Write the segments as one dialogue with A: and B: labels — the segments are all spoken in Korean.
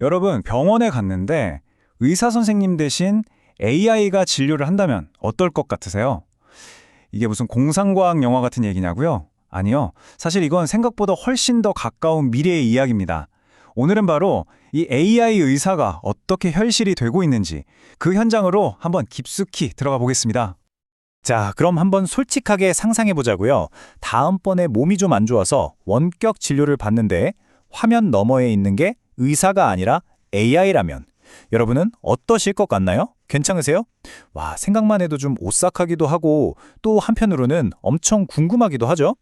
A: 여러분, 병원에 갔는데 의사 선생님 대신 AI가 진료를 한다면 어떨 것 같으세요? 이게 무슨 공상과학 영화 같은 얘기냐고요? 아니요. 사실 이건 생각보다 훨씬 더 가까운 미래의 이야기입니다. 오늘은 바로 이 AI 의사가 어떻게 현실이 되고 있는지 그 현장으로 한번 깊숙이 들어가 보겠습니다.
B: 자, 그럼 한번 솔직하게 상상해 보자고요. 다음번에 몸이 좀 안 좋아서 원격 진료를 받는데 화면 너머에 있는 게 의사가 아니라 AI라면 여러분은 어떠실 것 같나요? 괜찮으세요? 와, 생각만 해도 좀 오싹하기도 하고 또 한편으로는 엄청 궁금하기도 하죠?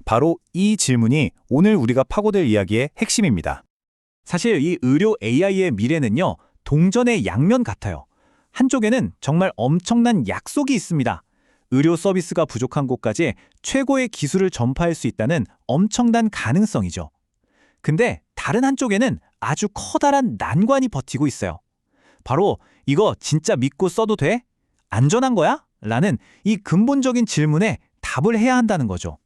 B: 바로 이 질문이 오늘 우리가 파고들 이야기의 핵심입니다.
A: 사실 이 의료 AI의 미래는요, 동전의 양면 같아요. 한쪽에는 정말 엄청난 약속이 있습니다. 의료 서비스가 부족한 곳까지 최고의 기술을 전파할 수 있다는 엄청난 가능성이죠. 근데 다른 한쪽에는 아주 커다란 난관이 버티고 있어요. 바로 이거 진짜 믿고 써도 돼? 안전한 거야? 라는 이 근본적인 질문에 답을 해야 한다는 거죠.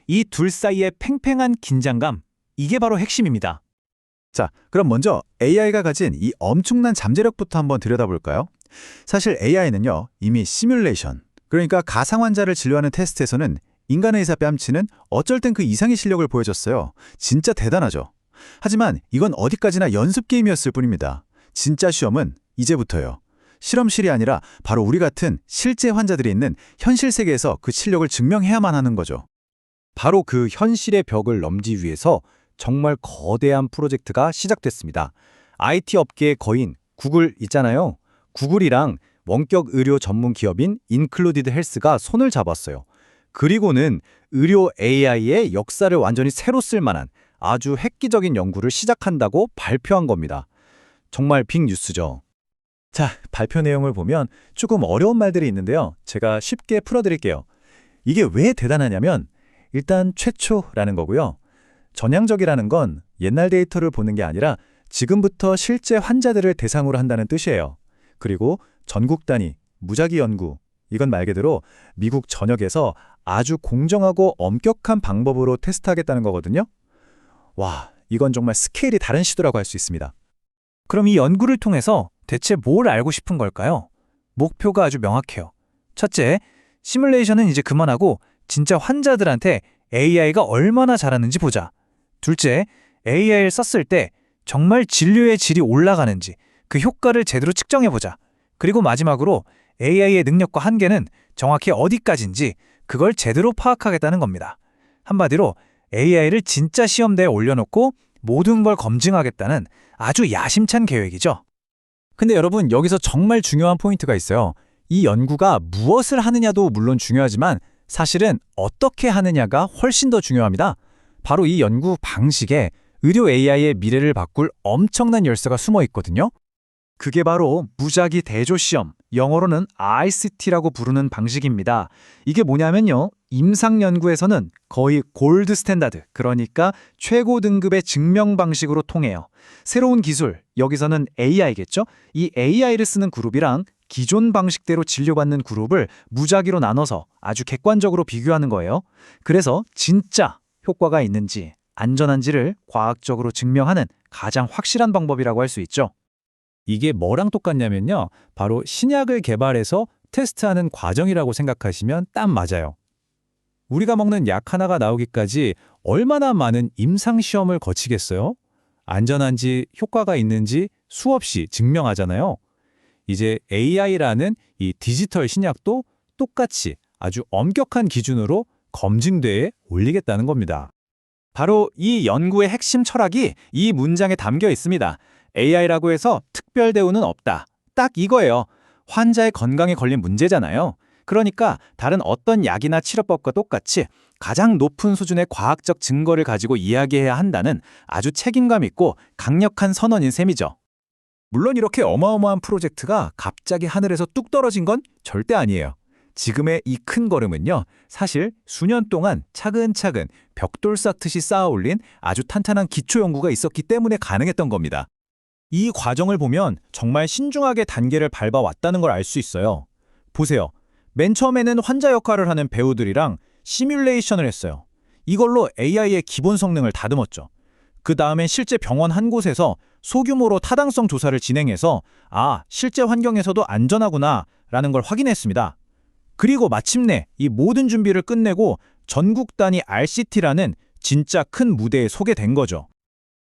A: 이 둘 사이의 팽팽한 긴장감, 이게 바로 핵심입니다.
C: 자, 그럼 먼저 AI가 가진 이 엄청난 잠재력부터 한번 들여다볼까요? 사실 AI는요, 이미 시뮬레이션, 그러니까 가상 환자를 진료하는 테스트에서는 인간의 의사 뺨치는 어쩔 땐 그 이상의 실력을 보여줬어요. 진짜 대단하죠. 하지만 이건 어디까지나 연습 게임이었을 뿐입니다. 진짜 시험은 이제부터예요. 실험실이 아니라 바로 우리 같은 실제 환자들이 있는 현실 세계에서 그 실력을 증명해야만 하는 거죠.
B: 바로 그 현실의 벽을 넘기 위해서 정말 거대한 프로젝트가 시작됐습니다. IT 업계의 거인 구글 있잖아요. 구글이랑 원격 의료 전문 기업인 인클루디드 헬스가 손을 잡았어요. 그리고는 의료 AI의 역사를 완전히 새로 쓸 만한 아주 획기적인 연구를 시작한다고 발표한 겁니다. 정말 빅뉴스죠.
C: 자, 발표 내용을 보면 조금 어려운 말들이 있는데요. 제가 쉽게 풀어드릴게요. 이게 왜 대단하냐면 일단 최초라는 거고요. 전향적이라는 건 옛날 데이터를 보는 게 아니라 지금부터 실제 환자들을 대상으로 한다는 뜻이에요. 그리고 전국 단위, 무작위 연구, 이건 말 그대로 미국 전역에서 아주 공정하고 엄격한 방법으로 테스트하겠다는 거거든요. 와, 이건 정말 스케일이 다른 시도라고 할 수 있습니다.
A: 그럼 이 연구를 통해서 대체 뭘 알고 싶은 걸까요? 목표가 아주 명확해요. 첫째, 시뮬레이션은 이제 그만하고 진짜 환자들한테 AI가 얼마나 잘하는지 보자. 둘째, AI를 썼을 때 정말 진료의 질이 올라가는지 그 효과를 제대로 측정해보자. 그리고 마지막으로 AI의 능력과 한계는 정확히 어디까지인지 그걸 제대로 파악하겠다는 겁니다. 한마디로 AI를 진짜 시험대에 올려놓고 모든 걸 검증하겠다는 아주 야심찬 계획이죠.
C: 근데 여러분, 여기서 정말 중요한 포인트가 있어요. 이 연구가 무엇을 하느냐도 물론 중요하지만 사실은 어떻게 하느냐가 훨씬 더 중요합니다. 바로 이 연구 방식에 의료 AI의 미래를 바꿀 엄청난 열쇠가 숨어 있거든요. 그게 바로 무작위 대조 시험, 영어로는 RCT라고 부르는 방식입니다. 이게 뭐냐면요, 임상 연구에서는 거의 골드 스탠다드, 그러니까 최고 등급의 증명 방식으로 통해요. 새로운 기술, 여기서는 AI겠죠? 이 AI를 쓰는 그룹이랑 기존 방식대로 진료받는 그룹을 무작위로 나눠서 아주 객관적으로 비교하는 거예요. 그래서 진짜 효과가 있는지, 안전한지를 과학적으로 증명하는 가장 확실한 방법이라고 할 수 있죠.
B: 이게 뭐랑 똑같냐면요. 바로 신약을 개발해서 테스트하는 과정이라고 생각하시면 딱 맞아요. 우리가 먹는 약 하나가 나오기까지 얼마나 많은 임상시험을 거치겠어요? 안전한지 효과가 있는지 수없이 증명하잖아요. 이제 AI라는 이 디지털 신약도 똑같이 아주 엄격한 기준으로 검증대에 올리겠다는 겁니다.
C: 바로 이 연구의 핵심 철학이 이 문장에 담겨 있습니다. AI라고 해서 특별 대우는 없다. 딱 이거예요. 환자의 건강에 걸린 문제잖아요. 그러니까 다른 어떤 약이나 치료법과 똑같이 가장 높은 수준의 과학적 증거를 가지고 이야기해야 한다는 아주 책임감 있고 강력한 선언인 셈이죠. 물론 이렇게 어마어마한 프로젝트가 갑자기 하늘에서 뚝 떨어진 건 절대 아니에요. 지금의 이 큰 걸음은요, 사실 수년 동안 차근차근 벽돌 쌓듯이 쌓아 올린 아주 탄탄한 기초 연구가 있었기 때문에 가능했던 겁니다. 이 과정을 보면 정말 신중하게 단계를 밟아왔다는 걸 알 수 있어요. 보세요. 맨 처음에는 환자 역할을 하는 배우들이랑 시뮬레이션을 했어요. 이걸로 AI의 기본 성능을 다듬었죠. 그 다음엔 실제 병원 한 곳에서
A: 소규모로 타당성 조사를 진행해서 실제 환경에서도 안전하구나 라는 걸 확인했습니다. 그리고 마침내 이 모든 준비를 끝내고 전국 단위 RCT라는 진짜 큰 무대에 서게 된 거죠.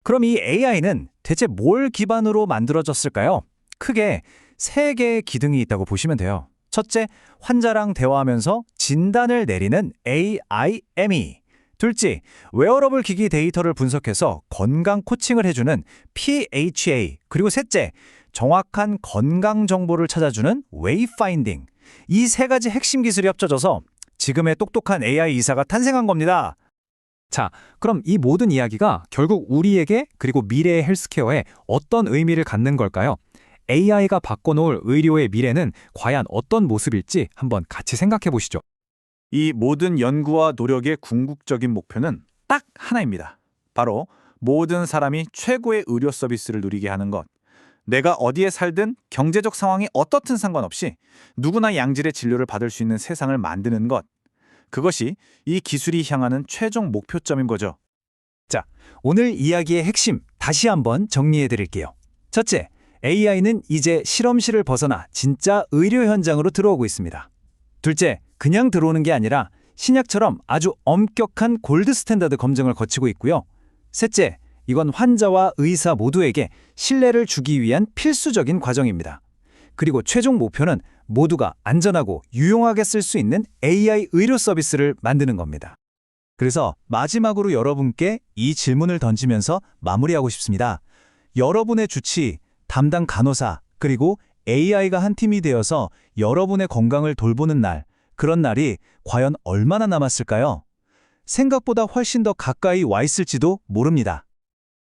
C: 그럼 이 AI는 대체 뭘 기반으로 만들어졌을까요? 크게 세 개의 기능이 있다고 보시면 돼요. 첫째, 환자랑 대화하면서 진단을 내리는 AIME. 둘째, 웨어러블 기기 데이터를 분석해서 건강 코칭을 해주는 PHA. 그리고 셋째, 정확한 건강 정보를 찾아주는 웨이파인딩. 이 세 가지 핵심 기술이 합쳐져서 지금의 똑똑한 AI 의사가 탄생한 겁니다. 자, 그럼 이 모든 이야기가 결국 우리에게 그리고 미래의 헬스케어에 어떤 의미를 갖는 걸까요? AI가 바꿔놓을 의료의 미래는 과연 어떤 모습일지 한번 같이 생각해 보시죠.
A: 이 모든 연구와 노력의 궁극적인 목표는 딱 하나입니다. 바로 모든 사람이 최고의 의료 서비스를 누리게 하는 것. 내가 어디에 살든 경제적 상황이 어떻든 상관없이 누구나 양질의 진료를 받을 수 있는 세상을 만드는 것. 그것이 이 기술이 향하는 최종 목표점인 거죠.
C: 자, 오늘 이야기의 핵심 다시 한번 정리해 드릴게요. 첫째, AI는 이제 실험실을 벗어나 진짜 의료 현장으로 들어오고 있습니다. 둘째, 그냥 들어오는 게 아니라 신약처럼 아주 엄격한 골드 스탠다드 검증을 거치고 있고요. 셋째, 이건 환자와 의사 모두에게 신뢰를 주기 위한 필수적인 과정입니다. 그리고 최종 목표는 모두가 안전하고 유용하게 쓸 수 있는 AI 의료 서비스를 만드는 겁니다. 그래서 마지막으로 여러분께 이 질문을 던지면서 마무리하고 싶습니다. 여러분의 주치, 담당 간호사, 그리고 AI가 한 팀이 되어서 여러분의 건강을 돌보는 날, 그런 날이 과연 얼마나 남았을까요? 생각보다 훨씬 더 가까이 와 있을지도 모릅니다.